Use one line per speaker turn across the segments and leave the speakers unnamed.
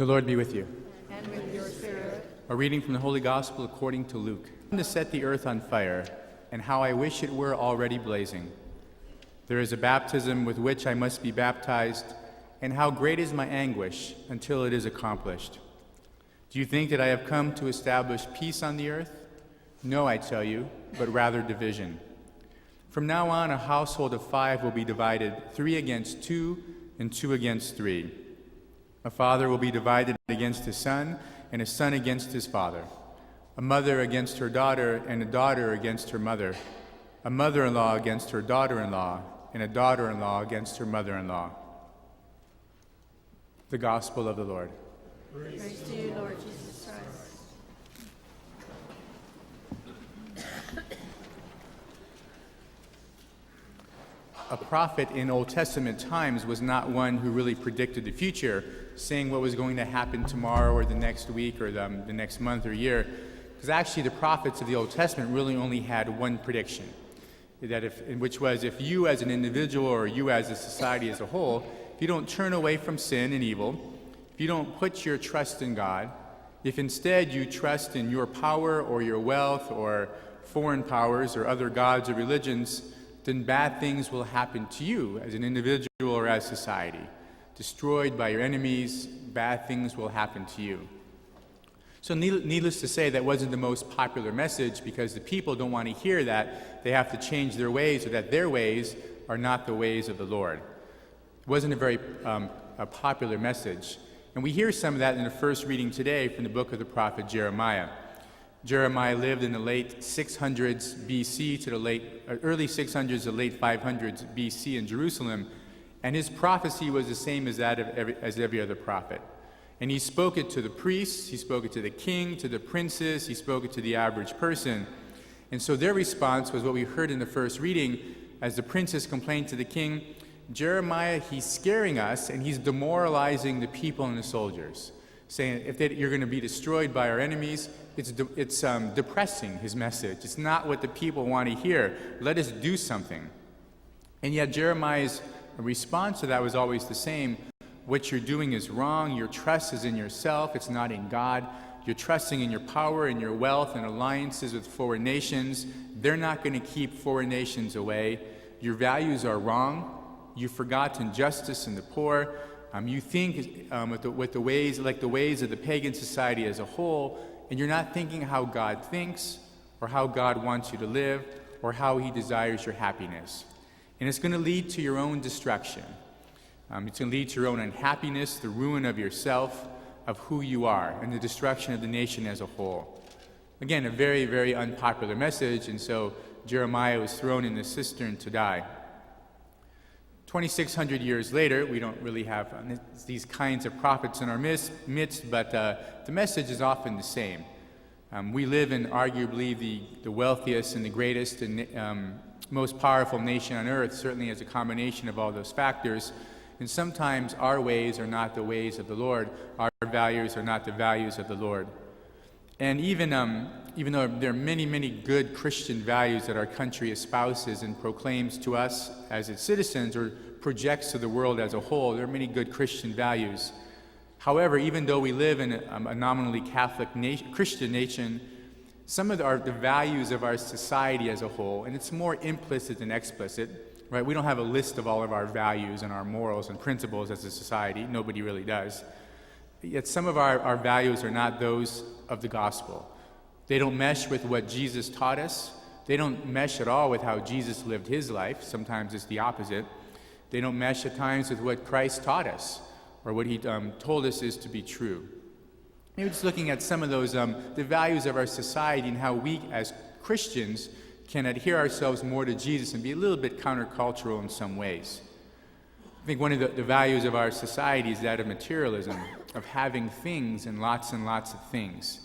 The Lord be with you.
And with your spirit.
A reading from the Holy Gospel according to Luke. To set the earth on fire, and how I wish it were already blazing. There is a baptism with which I must be baptized, and how great is my anguish until it is accomplished. Do you think that I have come to establish peace on the earth? No, I tell you, but rather division. From now on, a household of 5 will be divided, 3 against 2, and 2 against 3. A father will be divided against his son, and a son against his father. A mother against her daughter, and a daughter against her mother. A mother-in-law against her daughter-in-law, and a daughter-in-law against her mother-in-law. The Gospel of the Lord.
Praise to you, Lord Jesus Christ.
A prophet in Old Testament times was not one who really predicted the future, saying what was going to happen tomorrow or the next week or the next month or year. Because actually the prophets of the Old Testament really only had one prediction, which was if you as an individual or you as a society as a whole, if you don't turn away from sin and evil, if you don't put your trust in God, if instead you trust in your power or your wealth or foreign powers or other gods or religions, then bad things will happen to you as an individual or as society. Destroyed by your enemies, bad things will happen to you. So needless to say, that wasn't the most popular message because the people don't want to hear that they have to change their ways or that their ways are not the ways of the Lord. It wasn't a very popular message. And we hear some of that in the first reading today from the book of the prophet Jeremiah. Jeremiah lived in the late 600s BC to the early 600s to late 500s BC in Jerusalem, and his prophecy was the same as that of every other prophet. And he spoke it to the priests, he spoke it to the king, to the princes, he spoke it to the average person. And so their response was what we heard in the first reading, as the princes complained to the king, Jeremiah, he's scaring us and he's demoralizing the people and the soldiers, saying if you're going to be destroyed by our enemies, it's depressing, his message. It's not what the people want to hear. Let us do something. And yet Jeremiah's response to that was always the same. What you're doing is wrong. Your trust is in yourself. It's not in God. You're trusting in your power and your wealth and alliances with foreign nations. They're not going to keep foreign nations away. Your values are wrong. You've forgotten justice and the poor. You think with the ways of the pagan society as a whole, and you're not thinking how God thinks or how God wants you to live or how he desires your happiness. And it's going to lead to your own destruction. It's going to lead to your own unhappiness, the ruin of yourself, of who you are, and the destruction of the nation as a whole. Again, a very, very unpopular message, and so Jeremiah was thrown in the cistern to die. 2,600 years later, we don't really have these kinds of prophets in our midst, but the message is often the same. We live in arguably the wealthiest and the greatest and most powerful nation on earth, certainly as a combination of all those factors. And sometimes our ways are not the ways of the Lord. Our values are not the values of the Lord. And even though there are many, many good Christian values that our country espouses and proclaims to us as its citizens or projects to the world as a whole, there are many good Christian values. However, even though we live in a nominally Catholic Christian nation, some of the values of our society as a whole, and it's more implicit than explicit, right? We don't have a list of all of our values and our morals and principles as a society. Nobody really does. Yet some of our values are not those of the gospel. They don't mesh with what Jesus taught us. They don't mesh at all with how Jesus lived his life. Sometimes it's the opposite. They don't mesh at times with what Christ taught us or what he told us is to be true. Maybe just looking at some of those, the values of our society and how we as Christians can adhere ourselves more to Jesus and be a little bit countercultural in some ways. I think one of the values of our society is that of materialism, of having things and lots of things.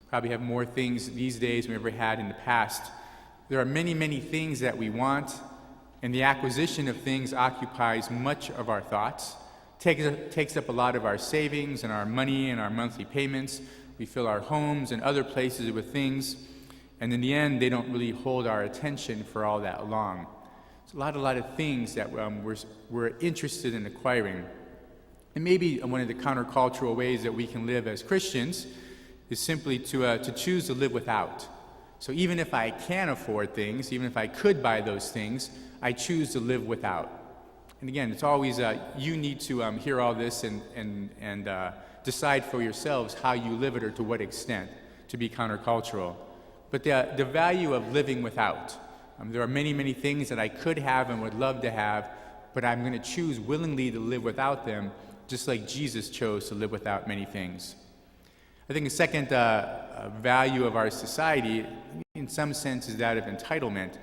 Probably have more things these days than we ever had in the past. There are many, many things that we want, and the acquisition of things occupies much of our thoughts, takes up a lot of our savings and our money and our monthly payments. We fill our homes and other places with things, and in the end, they don't really hold our attention for all that long. It's a lot of things that we're interested in acquiring. And maybe one of the countercultural ways that we can live as Christians is simply to choose to live without. So even if I can afford things, even if I could buy those things, I choose to live without. And again, it's always, you need to hear all this and decide for yourselves how you live it or to what extent to be countercultural. But the value of living without. There are many, many things that I could have and would love to have, but I'm going to choose willingly to live without them, just like Jesus chose to live without many things. I think the second value of our society, in some sense, is that of entitlement.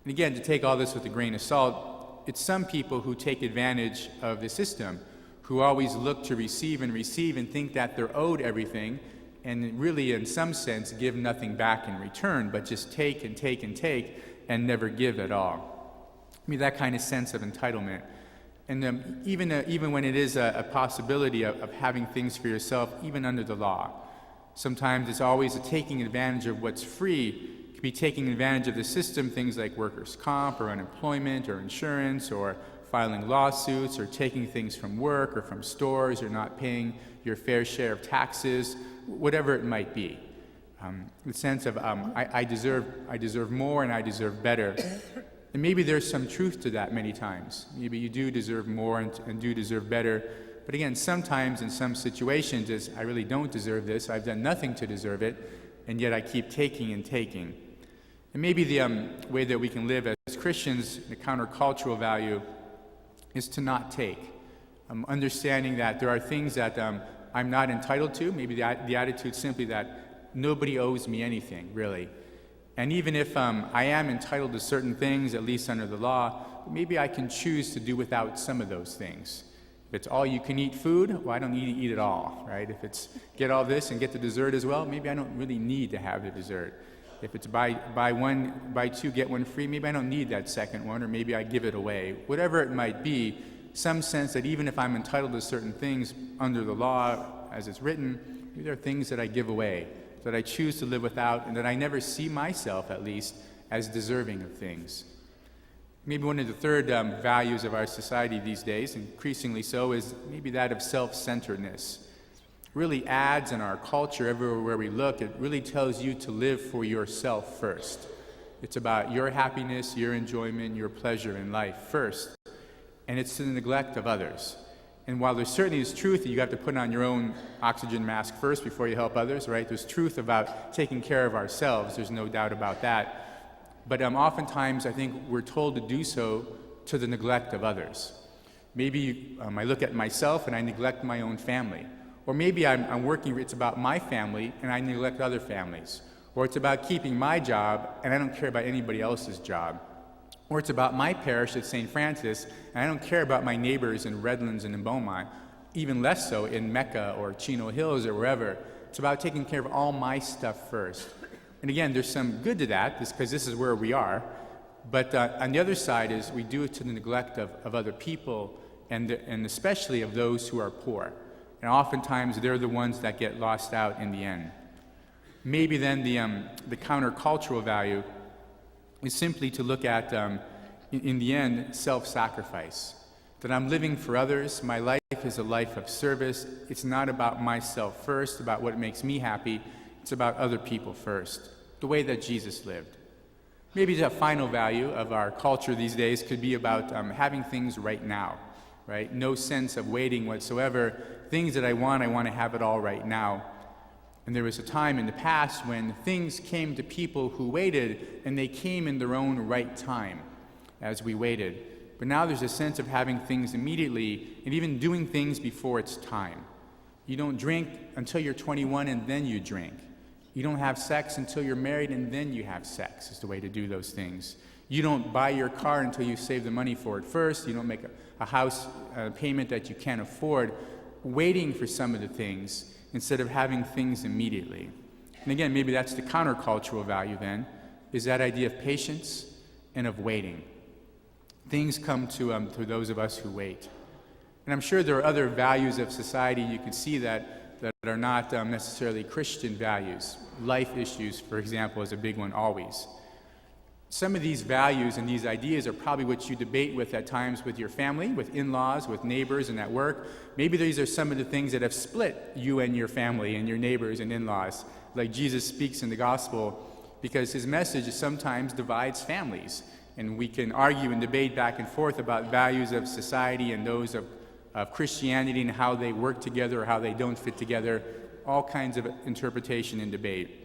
And again, to take all this with a grain of salt, it's some people who take advantage of the system, who always look to receive and think that they're owed everything, and really, in some sense, give nothing back in return, but just take and take and take and never give at all. I mean, that kind of sense of entitlement. And even when it is a possibility of having things for yourself, even under the law, sometimes it's always a taking advantage of what's free. It could be taking advantage of the system, things like workers' comp or unemployment or insurance or filing lawsuits or taking things from work or from stores or not paying your fair share of taxes, whatever it might be. The sense of I deserve more and I deserve better. And maybe there's some truth to that many times. Maybe you do deserve more and do deserve better. But again, sometimes in some situations, is I really don't deserve this. I've done nothing to deserve it, and yet I keep taking and taking. And maybe the way that we can live as Christians, the countercultural value, is to not take. Understanding that there are things that I'm not entitled to. Maybe the attitude simply that nobody owes me anything, really. And even if I am entitled to certain things, at least under the law, maybe I can choose to do without some of those things. If it's all-you-can-eat food, well, I don't need to eat it all, right? If it's get all this and get the dessert as well, maybe I don't really need to have the dessert. If it's buy two, get one free, maybe I don't need that second one, or maybe I give it away. Whatever it might be, some sense that even if I'm entitled to certain things under the law, as it's written, maybe there are things that I give away, that I choose to live without, and that I never see myself, at least, as deserving of things. Maybe one of the third values of our society these days, increasingly so, is maybe that of self-centeredness. Really adds in our culture, everywhere where we look, it really tells you to live for yourself first. It's about your happiness, your enjoyment, your pleasure in life first. And it's to the neglect of others. And while there certainly is truth that you have to put on your own oxygen mask first before you help others, right? There's truth about taking care of ourselves. There's no doubt about that. But oftentimes, I think we're told to do so to the neglect of others. Maybe I look at myself and I neglect my own family. Or maybe I'm working, it's about my family and I neglect other families. Or it's about keeping my job and I don't care about anybody else's job. Or it's about my parish at St. Francis and I don't care about my neighbors in Redlands and in Beaumont, even less so in Mecca or Chino Hills or wherever. It's about taking care of all my stuff first. And again, there's some good to that, because this is where we are. But on the other side is we do it to the neglect of other people, and especially of those who are poor. And oftentimes, they're the ones that get lost out in the end. Maybe then the countercultural value is simply to look at, in the end, self-sacrifice. That I'm living for others. My life is a life of service. It's not about myself first, about what makes me happy. It's about other people first, the way that Jesus lived. Maybe the final value of our culture these days could be about having things right now, right? No sense of waiting whatsoever. Things that I want to have it all right now. And there was a time in the past when things came to people who waited, and they came in their own right time as we waited. But now there's a sense of having things immediately and even doing things before it's time. You don't drink until you're 21 and then you drink. You don't have sex until you're married and then you have sex, is the way to do those things. You don't buy your car until you save the money for it first. You don't make a house payment that you can't afford, waiting for some of the things instead of having things immediately. And again, maybe that's the countercultural value then, is that idea of patience and of waiting. Things come to those of us who wait. And I'm sure there are other values of society you could see that are not necessarily Christian values. Life issues, for example, is a big one always. Some of these values and these ideas are probably what you debate with at times with your family, with in-laws, with neighbors, and at work. Maybe these are some of the things that have split you and your family and your neighbors and in-laws, like Jesus speaks in the gospel, because his message sometimes divides families. And we can argue and debate back and forth about values of society and those of Christianity and how they work together or how they don't fit together, all kinds of interpretation and debate.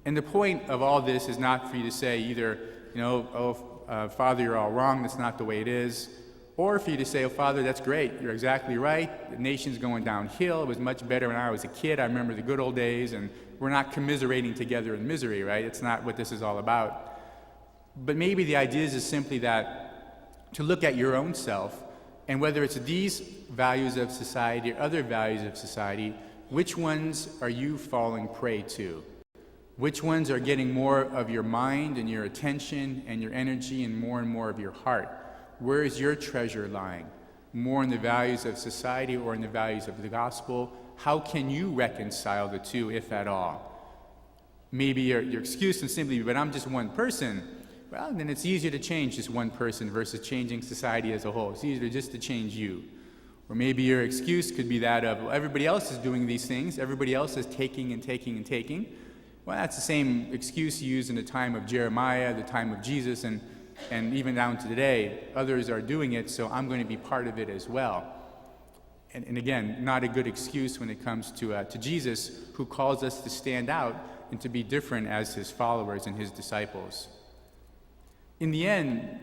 And the point of all this is not for you to say either, Father, you're all wrong, that's not the way it is, or for you to say, oh, Father, that's great, you're exactly right, the nation's going downhill, it was much better when I was a kid, I remember the good old days, and we're not commiserating together in misery, right? It's not what this is all about. But maybe the idea is simply that to look at your own self, and whether it's these values of society or other values of society, which ones are you falling prey to? Which ones are getting more of your mind and your attention and your energy and more of your heart? Where is your treasure lying? More in the values of society or in the values of the gospel? How can you reconcile the two, if at all? Maybe your excuse can simply be, but I'm just one person. Well, then it's easier to change just one person versus changing society as a whole. It's easier just to change you. Or maybe your excuse could be that of, well, everybody else is doing these things. Everybody else is taking and taking and taking. Well, that's the same excuse used in the time of Jeremiah, the time of Jesus, and even down to today. Others are doing it, so I'm going to be part of it as well. And again, not a good excuse when it comes to Jesus, who calls us to stand out and to be different as his followers and his disciples. In the end,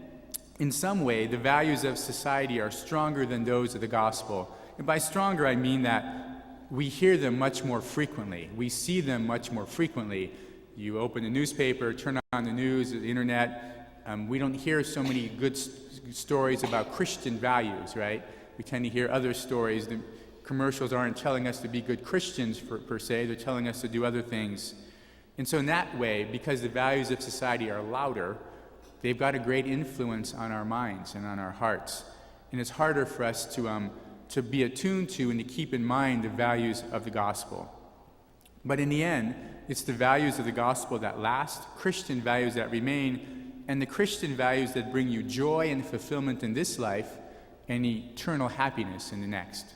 in some way, the values of society are stronger than those of the gospel. And by stronger, I mean that we hear them much more frequently. We see them much more frequently. You open the newspaper, turn on the news, the internet. We don't hear so many good stories about Christian values, right? We tend to hear other stories. The commercials aren't telling us to be good Christians per se. They're telling us to do other things. And so in that way, because the values of society are louder, they've got a great influence on our minds and on our hearts. And it's harder for us to be attuned to and to keep in mind the values of the gospel. But in the end, it's the values of the gospel that last, Christian values that remain, and the Christian values that bring you joy and fulfillment in this life and eternal happiness in the next.